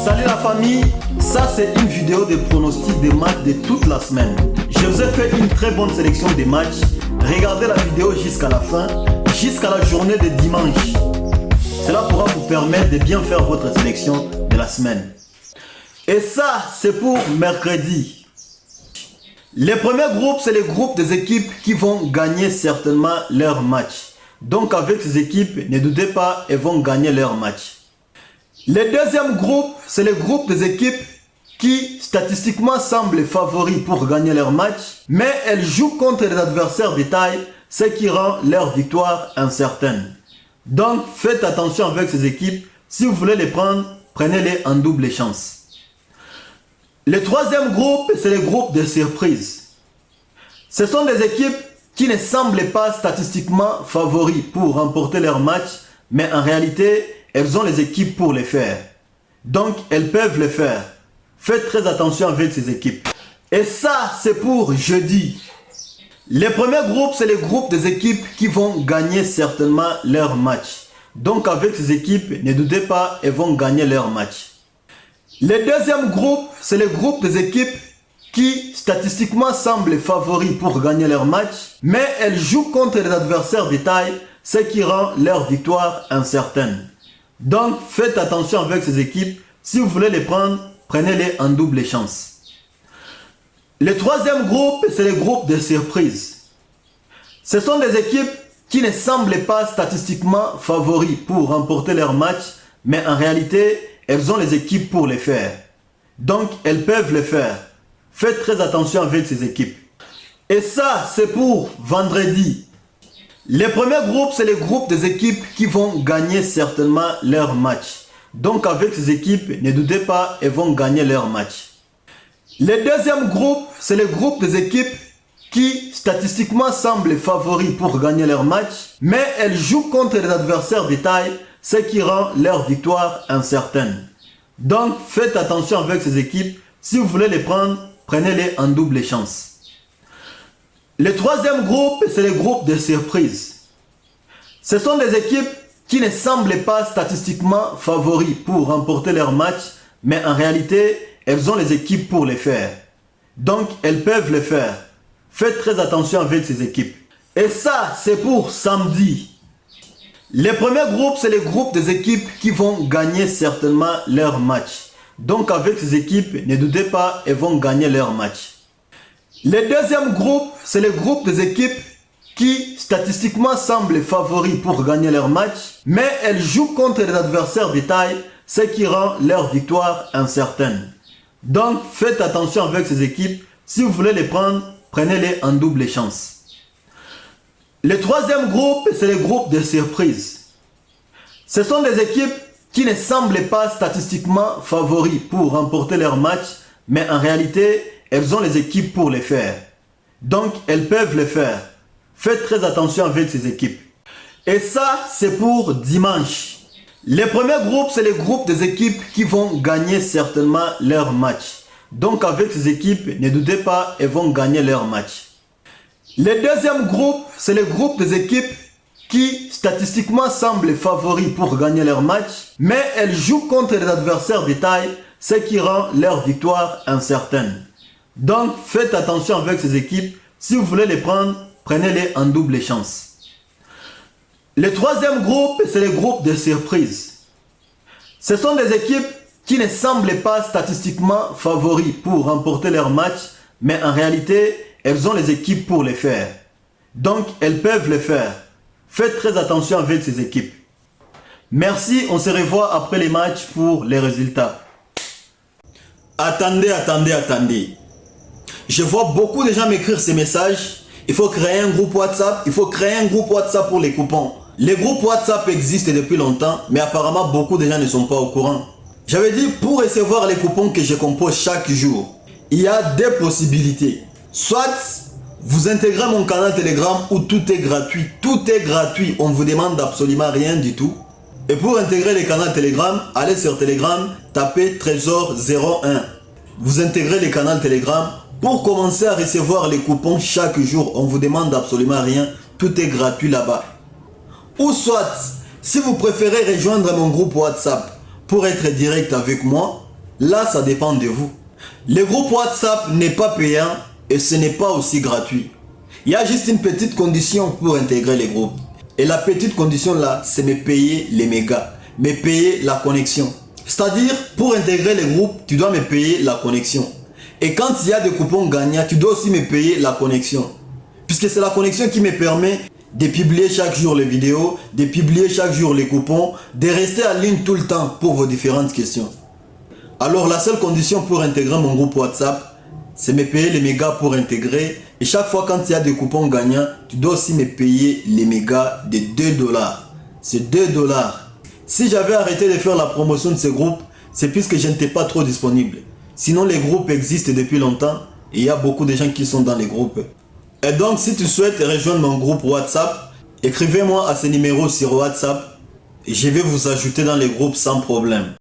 Salut la famille, ça c'est une vidéo de pronostic des matchs de toute la semaine. Je vous ai fait une très bonne sélection des matchs. Regardez la vidéo jusqu'à la fin, jusqu'à la journée de dimanche. Cela pourra vous permettre de bien faire votre sélection de la semaine. Et ça, c'est pour mercredi. Les premiers groupes, c'est les groupes des équipes qui vont gagner certainement leur match. Donc avec ces équipes, ne doutez pas, elles vont gagner leur match. Les deuxièmes groupes, c'est les groupes des équipes qui statistiquement semblent favoris pour gagner leur match, mais elles jouent contre des adversaires de taille, ce qui rend leur victoire incertaine. Donc faites attention avec ces équipes, si vous voulez les prendre, prenez-les en double chance. Le troisième groupe, c'est le groupe de surprises. Ce sont des équipes qui ne semblent pas statistiquement favoris pour remporter leur match, mais en réalité, elles ont les équipes pour les faire. Donc, elles peuvent le faire. Faites très attention avec ces équipes. Et ça, c'est pour jeudi. Les premiers groupes, c'est les groupes des équipes qui vont gagner certainement leur match. Donc, avec ces équipes, ne doutez pas, elles vont gagner leur match. Le deuxième groupe, c'est le groupe des équipes qui statistiquement semblent favoris pour gagner leur match, mais elles jouent contre des adversaires de taille, ce qui rend leur victoire incertaine. Donc faites attention avec ces équipes, si vous voulez les prendre, prenez-les en double chance. Le troisième groupe, c'est le groupe de surprises. Ce sont des équipes qui ne semblent pas statistiquement favoris pour remporter leur match, mais en réalité, elles ont les équipes pour les faire. Donc, elles peuvent le faire. Faites très attention avec ces équipes. Et ça, c'est pour vendredi. Les premiers groupes, c'est les groupes des équipes qui vont gagner certainement leur match. Donc, avec ces équipes, ne doutez pas, elles vont gagner leur match. Le deuxième groupe, c'est le groupe des équipes qui statistiquement semblent favoris pour gagner leur match, mais elles jouent contre des adversaires de taille, ce qui rend leur victoire incertaine. Donc, faites attention avec ces équipes. Si vous voulez les prendre, prenez-les en double chance. Le troisième groupe, c'est le groupe de surprises. Ce sont des équipes qui ne semblent pas statistiquement favoris pour remporter leur match, mais en réalité, elles ont les équipes pour les faire. Donc, elles peuvent le faire. Faites très attention avec ces équipes. Et ça, c'est pour samedi. Les premiers groupes, c'est les groupes des équipes qui vont gagner certainement leur match. Donc avec ces équipes, ne doutez pas, elles vont gagner leur match. Le deuxième groupe, c'est le groupe des équipes qui statistiquement semblent favoris pour gagner leur match, mais elles jouent contre des adversaires de taille, ce qui rend leur victoire incertaine. Donc faites attention avec ces équipes, si vous voulez les prendre, prenez-les en double chance. Le troisième groupe, c'est le groupe de surprises. Ce sont des équipes qui ne semblent pas statistiquement favoris pour remporter leur match, mais en réalité, elles ont les équipes pour les faire. Donc, elles peuvent le faire. Faites très attention avec ces équipes. Et ça, c'est pour dimanche. Les premiers groupes, c'est les groupes des équipes qui vont gagner certainement leur match. Donc, avec ces équipes, ne doutez pas, elles vont gagner leur match. Le deuxième groupe, c'est le groupe des équipes qui statistiquement semblent favoris pour gagner leur match, mais elles jouent contre des adversaires de taille, ce qui rend leur victoire incertaine. Donc faites attention avec ces équipes, si vous voulez les prendre, prenez-les en double chance. Le troisième groupe, c'est le groupe de surprises. Ce sont des équipes qui ne semblent pas statistiquement favoris pour remporter leur match, mais en réalité, elles ont les équipes pour les faire. Donc, elles peuvent le faire. Faites très attention avec ces équipes. Merci, on se revoit après les matchs pour les résultats. Attendez. Je vois beaucoup de gens m'écrire ces messages. Il faut créer un groupe WhatsApp. Il faut créer un groupe WhatsApp pour les coupons. Les groupes WhatsApp existent depuis longtemps, mais apparemment beaucoup de gens ne sont pas au courant. J'avais dit, pour recevoir les coupons que je compose chaque jour, il y a deux possibilités. Soit vous intégrez mon canal Telegram où tout est gratuit. Tout est gratuit. On ne vous demande absolument rien du tout. Et pour intégrer le canal Telegram, allez sur Telegram, tapez Trésor 01. Vous intégrez le canal Telegram. Pour commencer à recevoir les coupons chaque jour, on ne vous demande absolument rien. Tout est gratuit là-bas. Ou soit, si vous préférez rejoindre mon groupe WhatsApp pour être direct avec moi, Là, ça dépend de vous. Le groupe WhatsApp n'est pas payant et ce n'est pas aussi gratuit. Il y a juste une petite condition pour intégrer les groupes. Et la petite condition là, c'est me payer les mégas, me payer la connexion. C'est-à-dire, pour intégrer les groupes, tu dois me payer la connexion. Et quand il y a des coupons gagnants, tu dois aussi me payer la connexion. Puisque c'est la connexion qui me permet de publier chaque jour les vidéos, de publier chaque jour les coupons, de rester en ligne tout le temps pour vos différentes questions. Alors la seule condition pour intégrer mon groupe WhatsApp, c'est me payer les mégas pour intégrer. Et chaque fois quand il y a des coupons gagnants, tu dois aussi me payer les mégas de 2 dollars. C'est 2 dollars. Si j'avais arrêté de faire la promotion de ces groupes, c'est puisque je n'étais pas trop disponible. Sinon les groupes existent depuis longtemps et il y a beaucoup de gens qui sont dans les groupes. Et donc si tu souhaites rejoindre mon groupe WhatsApp, écrivez-moi à ce numéro sur WhatsApp et je vais vous ajouter dans les groupes sans problème.